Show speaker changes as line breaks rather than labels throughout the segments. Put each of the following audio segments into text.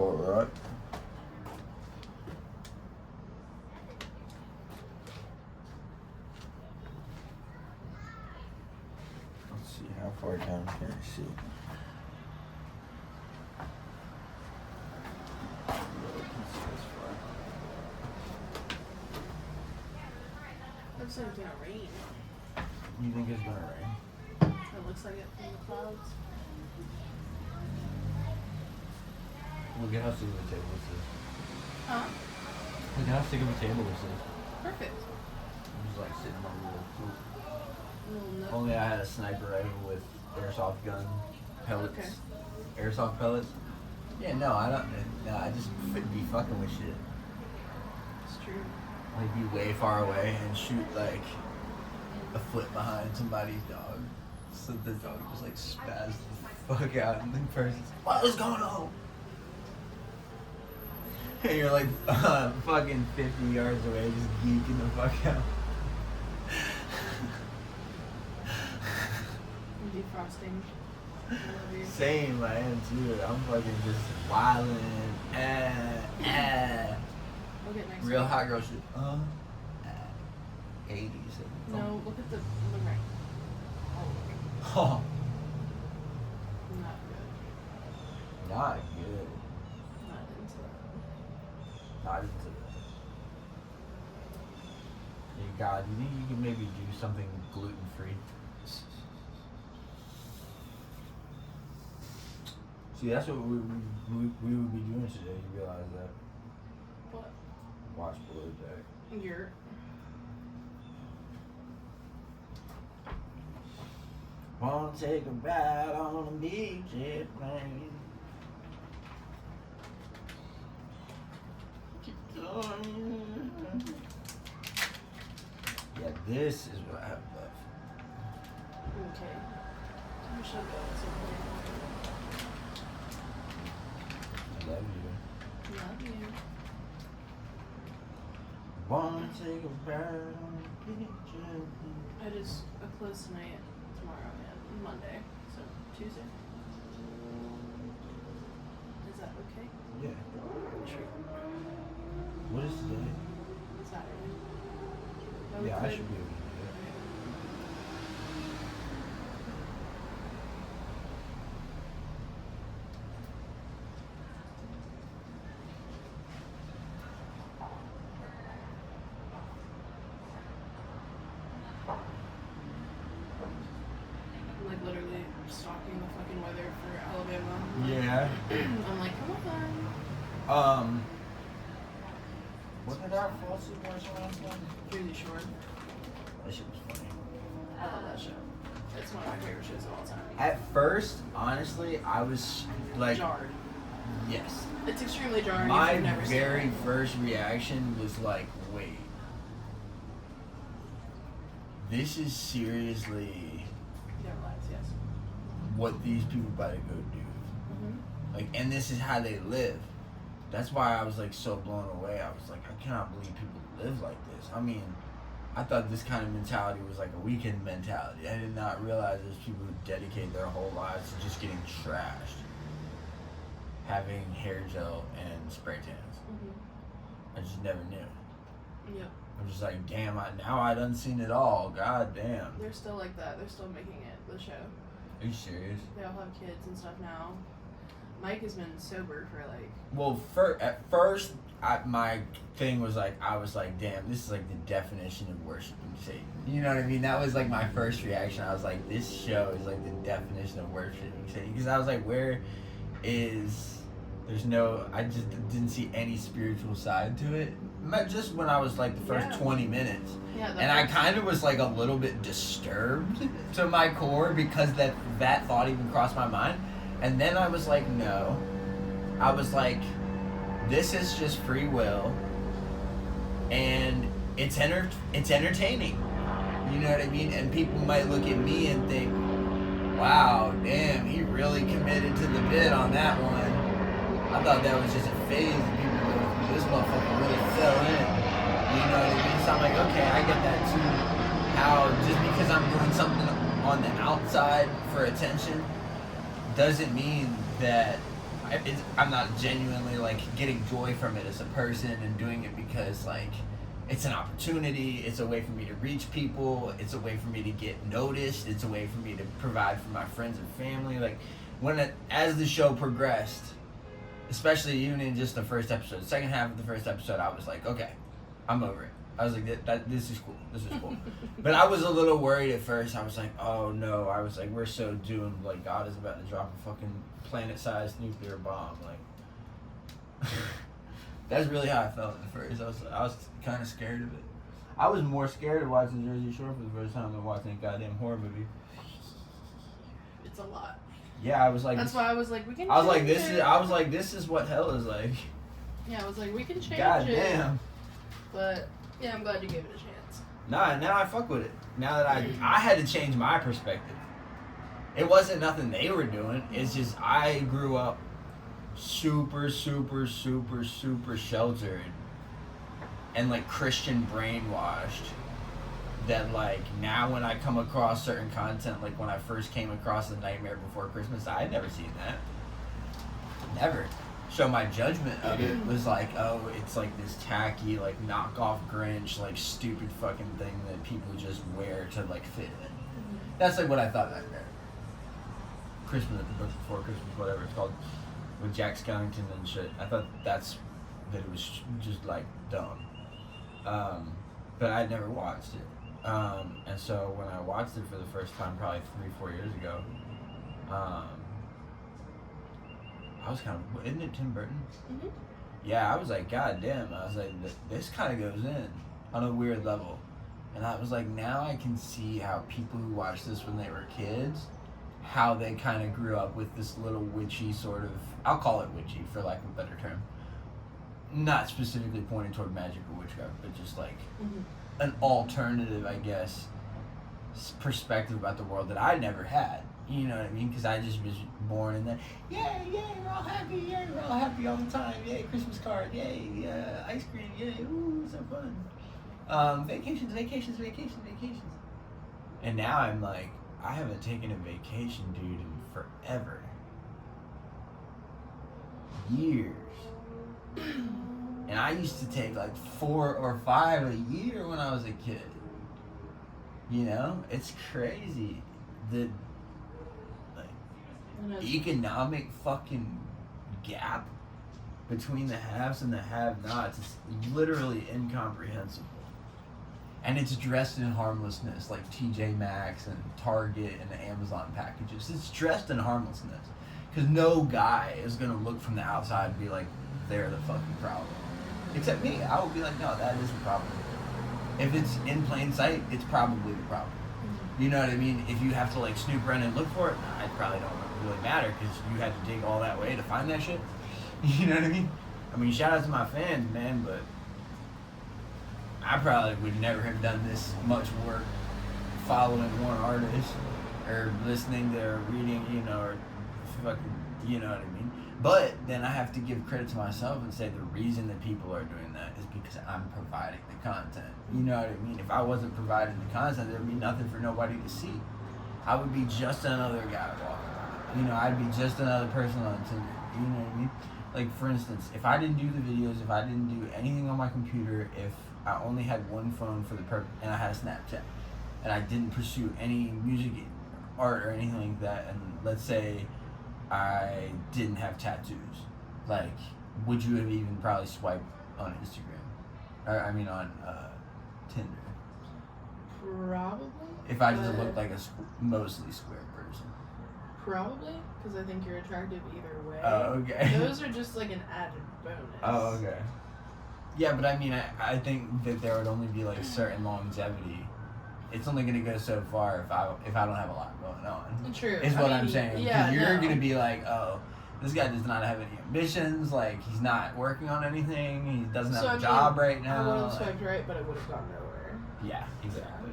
Alright. Let's see, how far down can I see?
Looks like it's gonna rain.
You think it's gonna rain?
It looks like it from the clouds.
Look at how sick of a table this is.
Huh?
Look at how sick of a table this is.
Perfect.
I'm just like sitting on a little poop.
Little nook.
Only I had a sniper rifle with airsoft gun pellets.
Okay.
Airsoft pellets. Yeah, no, I don't. No, I just be fucking with shit.
It's true.
Like be way far away and shoot like a foot behind somebody's dog, so the dog just like spaz the fuck out, and the person's what is going on? And you're like fucking 50 yards away, just geeking the fuck out.
Defrosting. I love you.
Same, I am too. I'm fucking just wildin'.
We'll get next
Real
week.
hot girl shit. 80s.
No, look at the right.
Oh,
Not good.
not good.
Not into that.
Not into that. Hey God, you think you can maybe do something gluten free? See, that's what we would be doing today. You realize that?
What?
Watch Below Deck.
You're.
Wanna take a ride on a beach airplane? Keep going. Yeah, this is what I have left.
Okay. We should go at some point.
I love you.
Love you.
Wanna take a ride on a beach airplane?
I just close tonight, tomorrow, and Monday. So Tuesday. Is that okay?
Yeah.
Sure.
What is today?
Saturday. No, we
Yeah, I
could-
should be able to do that.
I'm like literally stalking the fucking weather for Alabama.
Yeah.
I'm like, come on.
What did our fall supermarket last time?
Jersey Shore.
That shit was funny.
I love that show. It's one of my favorite shows of all time.
At first, honestly, I was like,
Jarred.
yes.
It's extremely jarring.
My
if you've never
very
seen
first reaction was like, wait. This is seriously
it. Yeah, relax, yes.
what these people about to go do.
Mm-hmm.
Like, and this is how they live. That's why I was like so blown away. I was like, I cannot believe people live like this. I mean, I thought this kind of mentality was like a Weeknd mentality. I did not realize there's people who dedicate their whole lives to just getting trashed, having hair gel and spray tans.
Mm-hmm.
I just never knew.
Yep.
I'm just like, damn, now I done seen it all. God damn.
They're still like that. They're still making it, the show.
Are you serious?
They all have kids and stuff now. Mike has been sober for like...
Well, at first, my thing was like, I was like, damn, this is like the definition of worshiping Satan. You know what I mean? That was like my first reaction. I was like, this show is like the definition of worshiping Satan. Because I was like, I just didn't see any spiritual side to it. Just when I was like the first 20 minutes.
Yeah,
And I kind of was like a little bit disturbed to my core because that thought even crossed my mind. And then I was like, no. I was like, this is just free will. And it's entertaining. You know what I mean? And people might look at me and think, wow, damn, he really committed to the bit on that one. I thought that was just a phase. And people were like, this motherfucker really fell in. You know what I mean? So I'm like, okay, I get that too. How just because I'm doing something on the outside for attention doesn't mean that I'm not genuinely like getting joy from it as a person and doing it because like it's an opportunity. It's a way for me to reach people. It's a way for me to get noticed. It's a way for me to provide for my friends and family. Like as the show progressed, especially even in just the first episode, second half of the first episode, I was like, okay, I'm over it. I was like, this is cool. This is cool. But I was a little worried at first. I was like, oh no. I was like, we're so doomed. Like, God is about to drop a fucking planet-sized nuclear bomb. Like, that's really how I felt at first. I was kind of scared of it. I was more scared of watching Jersey Shore for the first time than watching a goddamn horror movie.
It's a lot.
Yeah, I was like.
That's why I was like, we can.
I was like, this is what hell is like.
Yeah, I was like, we can change
God
it.
damn.
But yeah, I'm glad you gave it a chance.
Nah, now I fuck with it. Now that I had to change my perspective. It wasn't nothing they were doing. It's just I grew up super sheltered and like Christian brainwashed that like now when I come across certain content, like when I first came across The Nightmare Before Christmas, I had never seen that. Never. So my judgment of it was like, oh, it's like this tacky, like knockoff Grinch, like stupid fucking thing that people just wear to like fit in. That's like what I thought that meant. Christmas, the book before Christmas, whatever it's called, with Jack Skellington and shit. I thought that it was just like dumb. But I'd never watched it. And so when I watched it for the first time, probably 3-4 years ago, I was kind of, isn't it Tim Burton? Mm-hmm. Yeah, I was like, God damn. I was like, this kind of goes in on a weird level. And I was like, now I can see how people who watched this when they were kids, how they kind of grew up with this little witchy sort of, I'll call it witchy for lack of a better term. Not specifically pointing toward magic or witchcraft, but just like an alternative, I guess, perspective about the world that I never had. You know what I mean? Because I just was born in that, yay, we're all happy all the time, yay, Christmas card, yay, ice cream, yay, ooh, so fun. Vacations. And now I'm like, I haven't taken a vacation, dude, in forever. Years. And I used to take like 4 or 5 a year when I was a kid. You know? It's crazy. The economic fucking gap between the haves and the have-nots is literally incomprehensible. And it's dressed in harmlessness, like TJ Maxx and Target and the Amazon packages. It's dressed in harmlessness. Because no guy is going to look from the outside and be like, they're the fucking problem. Except me. I will be like, no, that is a problem. If it's in plain sight, it's probably the problem. You know what I mean? If you have to like snoop around and look for it, nah, it probably don't really matter because you had to dig all that way to find that shit. You know what I mean? I mean, shout out to my fans, man, but I probably would never have done this much work following one artist or listening to or reading, you know, or fucking, you know what I mean? But then I have to give credit to myself and say the reason that people are doing that is because I'm providing the content. You know what I mean? If I wasn't providing the content, there'd be nothing for nobody to see. I would be just another guy walking around. You know, I'd be just another person on Tinder. You know what I mean? Like, for instance, if I didn't do the videos, if I didn't do anything on my computer, if I only had one phone for the purpose, and I had a Snapchat, and I didn't pursue any music, art, or anything like that, and let's say I didn't have tattoos, like, would you have even probably swiped on Instagram? Or, I mean, on Tinder?
Probably.
If I just looked like a mostly square person.
Probably, because I think you're attractive either way.
Oh, okay.
Those are just like an added bonus.
Oh, okay. Yeah, but I mean, I think that there would only be like certain longevity. It's only going to go so far if I don't have a lot going on.
True.
Is what I'm saying.
Yeah,
you're going to be like, oh, this guy does not have any ambitions. Like, he's not working on anything. He doesn't have a job right now.
I would have swiped right, but it would have gone nowhere.
Yeah, exactly.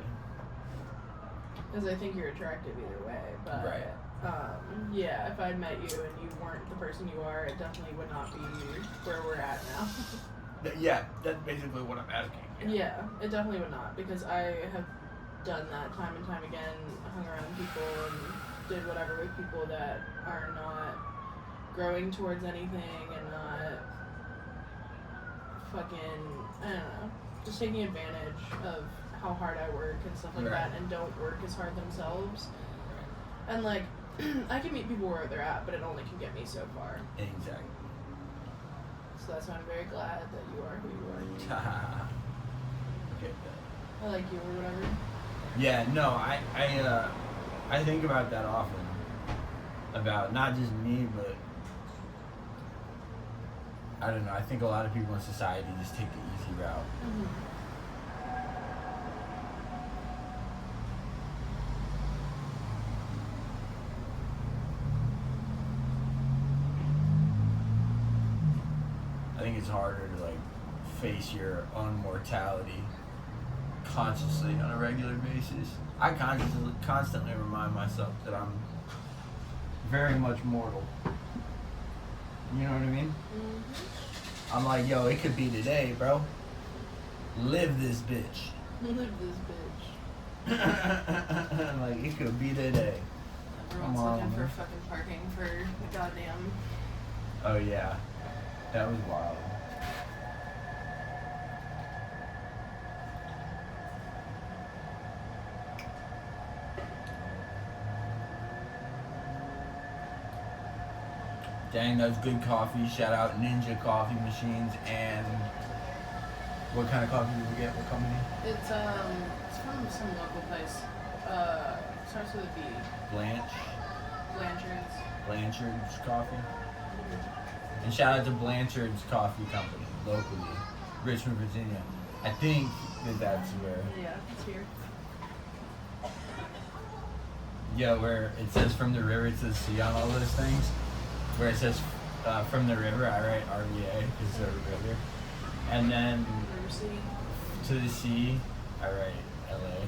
Because I think you're attractive either way. But,
right.
Yeah, if I'd met you and you weren't the person you are, it definitely would not be where we're at now.
Yeah, that's basically what I'm asking.
Yeah, it definitely would not, because I have done that time and time again, hung around people and did whatever with people that are not growing towards anything and not fucking, I don't know, just taking advantage of how hard I work and stuff like
Right.
that, and don't work as hard themselves. And like, I can meet people where they're at, but it only can get me so far.
Exactly.
So that's why I'm very glad that you are who you are.
Okay.
I like you or whatever.
Yeah, no, I think about that often. About not just me, but I don't know. I think a lot of people in society just take the easy route.
Mm-hmm.
I think it's harder to like face your own mortality consciously on a regular basis. I constantly remind myself that I'm very much mortal. You know what I mean?
Mm-hmm.
I'm like, yo, it could be today, bro. Live this bitch.
Live this bitch.
Like, it could be today.
Everyone's
Come on,
looking for
man.
fucking parking for the goddamn.
Oh, yeah. That was wild. Dang, that was good coffee. Shout out Ninja Coffee Machines. And what kind of coffee did we get? What company?
It's from some local place. Starts with a B. Blanchard's.
Blanchard's Coffee. And shout out to Blanchard's Coffee Company, locally, Richmond, Virginia. I think that's where.
Yeah, it's here.
Yeah, where it says from the river to the sea on all those things. Where it says from the river, I write RVA because it's a river. And then
River City.
to the sea, I write LA.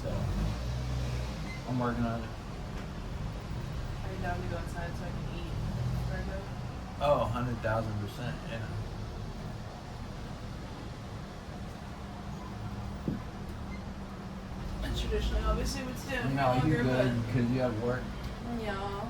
So I'm working on it.
Are you down to go inside so I can eat before I go?
Oh, 100,000%, yeah.
And traditionally, obviously, would stay up
No,
longer,
you good because you have work.
but yeah.